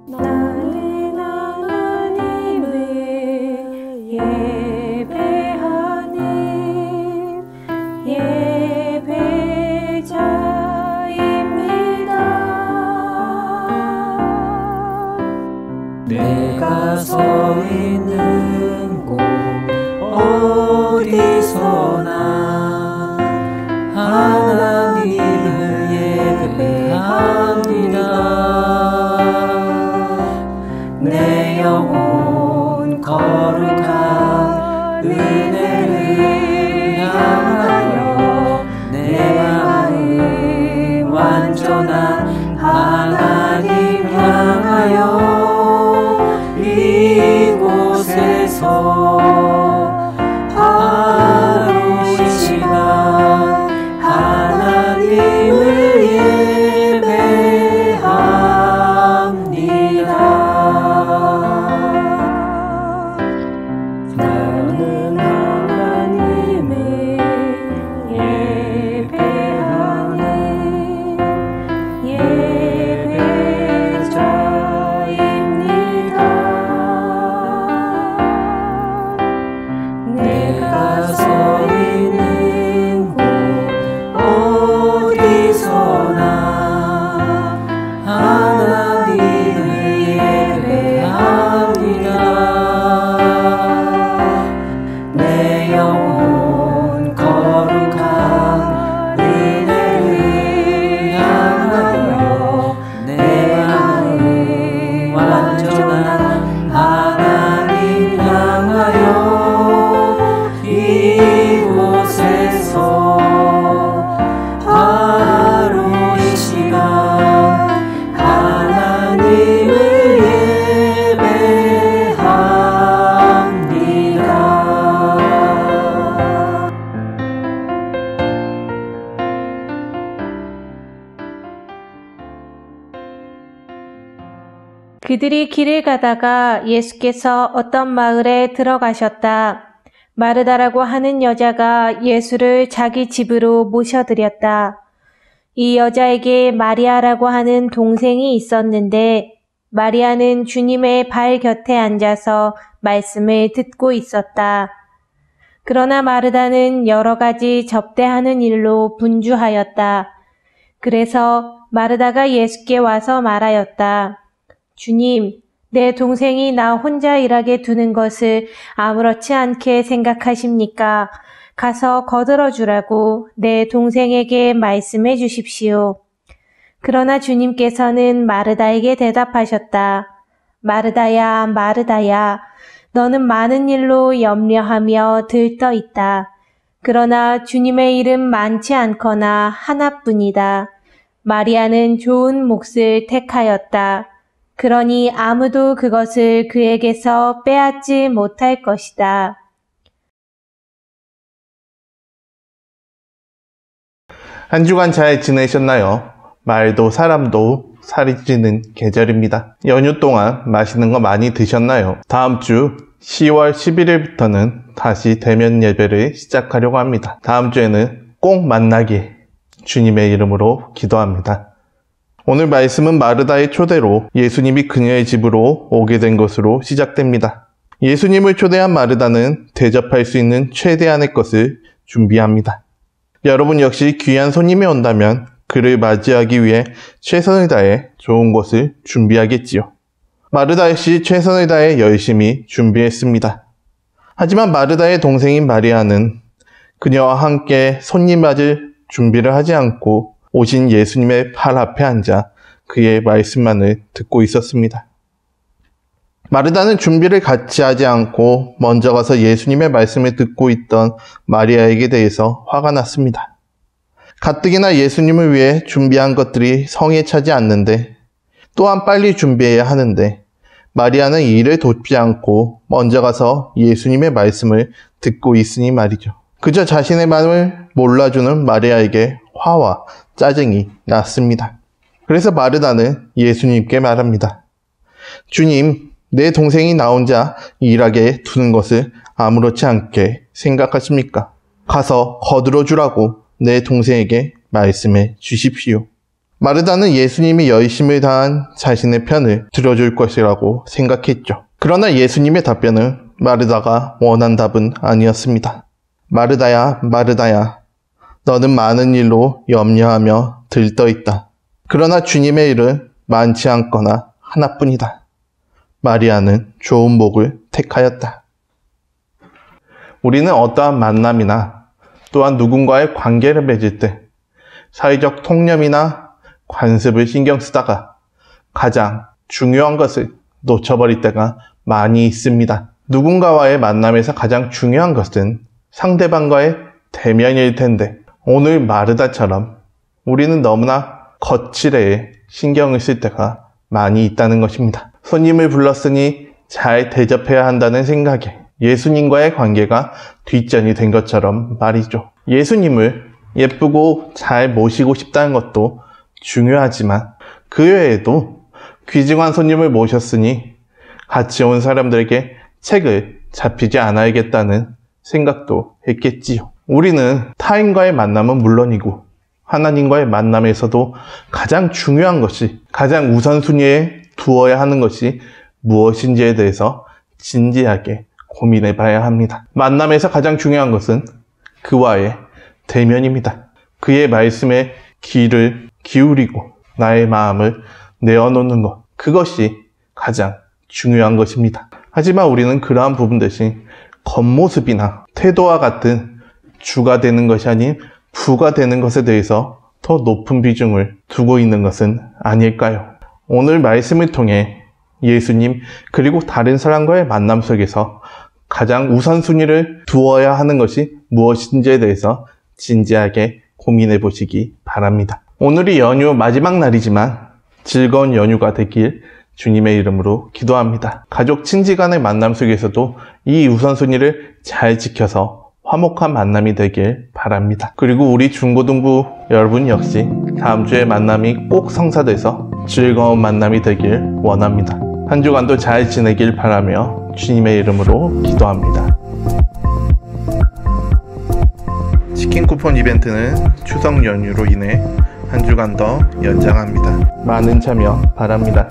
나는 하나님을 예배하는 예배자입니다. 내가 서 있는 곳 어디서나 하나님을 예배합니다. 내 영혼 거룩한 은혜를 향하여 내 마음 완전한 하나님 향하여 이곳에서 바로 이 시간 하나님을 예배합니다. 나는 하나님을 예배하는 예배자입니다. 내가 서 있는 곳 어디서나 하나님을 예배합니다. 내 영혼 거룩한 은혜를 향하여 내 마음 완전한 하나님 향하여 이곳에서 바로 이 시간 하나님을 예배합니다. 그들이 길을 가다가 예수께서 어떤 마을에 들어가셨다. 마르다라고 하는 여자가 예수를 자기 집으로 모셔드렸다. 이 여자에게 마리아라고 하는 동생이 있었는데 마리아는 주님의 발 곁에 앉아서 말씀을 듣고 있었다. 그러나 마르다는 여러 가지 접대하는 일로 분주하였다. 그래서 마르다가 예수께 와서 말하였다. 주님, 내 동생이 나 혼자 일하게 두는 것을 아무렇지 않게 생각하십니까? 가서 거들어 주라고 내 동생에게 말씀해 주십시오. 그러나 주님께서는 마르다에게 대답하셨다. 마르다야, 마르다야, 너는 많은 일로 염려하며 들떠 있다. 그러나 주님의 일은 많지 않거나 하나뿐이다. 마리아는 좋은 몫을 택하였다. 그러니 아무도 그것을 그에게서 빼앗지 못할 것이다. 한 주간 잘 지내셨나요? 말도 사람도 살이 찌는 계절입니다. 연휴 동안 맛있는 거 많이 드셨나요? 다음 주 10월 11일부터는 다시 대면 예배를 시작하려고 합니다. 다음 주에는 꼭 만나길 주님의 이름으로 기도합니다. 오늘 말씀은 마르다의 초대로 예수님이 그녀의 집으로 오게 된 것으로 시작됩니다. 예수님을 초대한 마르다는 대접할 수 있는 최대한의 것을 준비합니다. 여러분 역시 귀한 손님이 온다면 그를 맞이하기 위해 최선을 다해 좋은 것을 준비하겠지요. 마르다 역시 최선을 다해 열심히 준비했습니다. 하지만 마르다의 동생인 마리아는 그녀와 함께 손님 맞을 준비를 하지 않고 오신 예수님의 발 앞에 앉아 그의 말씀만을 듣고 있었습니다. 마르다는 준비를 같이 하지 않고 먼저 가서 예수님의 말씀을 듣고 있던 마리아에게 대해서 화가 났습니다. 가뜩이나 예수님을 위해 준비한 것들이 성에 차지 않는데 또한 빨리 준비해야 하는데 마리아는 이 일을 돕지 않고 먼저 가서 예수님의 말씀을 듣고 있으니 말이죠. 그저 자신의 마음을 몰라주는 마리아에게 화와 짜증이 났습니다. 그래서 마르다는 예수님께 말합니다. 주님, 내 동생이 나 혼자 일하게 두는 것을 아무렇지 않게 생각하십니까? 가서 거들어 주라고 내 동생에게 말씀해 주십시오. 마르다는 예수님이 열심을 다한 자신의 편을 들어줄 것이라고 생각했죠. 그러나 예수님의 답변은 마르다가 원한 답은 아니었습니다. 마르다야, 마르다야, 너는 많은 일로 염려하며 들떠있다. 그러나 주님의 일은 많지 않거나 하나뿐이다. 마리아는 좋은 목을 택하였다. 우리는 어떠한 만남이나 또한 누군가의 관계를 맺을 때 사회적 통념이나 관습을 신경 쓰다가 가장 중요한 것을 놓쳐버릴 때가 많이 있습니다. 누군가와의 만남에서 가장 중요한 것은 상대방과의 대면일 텐데 오늘 마르다처럼 우리는 너무나 거칠에 신경을 쓸 때가 많이 있다는 것입니다. 손님을 불렀으니 잘 대접해야 한다는 생각에 예수님과의 관계가 뒷전이 된 것처럼 말이죠. 예수님을 예쁘고 잘 모시고 싶다는 것도 중요하지만 그 외에도 귀중한 손님을 모셨으니 같이 온 사람들에게 책을 잡히지 않아야겠다는 생각도 했겠지요. 우리는 타인과의 만남은 물론이고 하나님과의 만남에서도 가장 중요한 것이, 가장 우선순위에 두어야 하는 것이 무엇인지에 대해서 진지하게 고민해 봐야 합니다. 만남에서 가장 중요한 것은 그와의 대면입니다. 그의 말씀에 귀를 기울이고 나의 마음을 내어놓는 것, 그것이 가장 중요한 것입니다. 하지만 우리는 그러한 부분 대신 겉모습이나 태도와 같은 주가 되는 것이 아닌 부가 되는 것에 대해서 더 높은 비중을 두고 있는 것은 아닐까요? 오늘 말씀을 통해 예수님 그리고 다른 사람과의 만남 속에서 가장 우선순위를 두어야 하는 것이 무엇인지에 대해서 진지하게 고민해 보시기 바랍니다. 오늘이 연휴 마지막 날이지만 즐거운 연휴가 되길 주님의 이름으로 기도합니다. 가족 친지 간의 만남 속에서도 이 우선순위를 잘 지켜서 화목한 만남이 되길 바랍니다. 그리고 우리 중고등부 여러분 역시 다음 주에 만남이 꼭 성사돼서 즐거운 만남이 되길 원합니다. 한 주간도 잘 지내길 바라며 주님의 이름으로 기도합니다. 치킨 쿠폰 이벤트는 추석 연휴로 인해 한 주간 더 연장합니다. 많은 참여 바랍니다.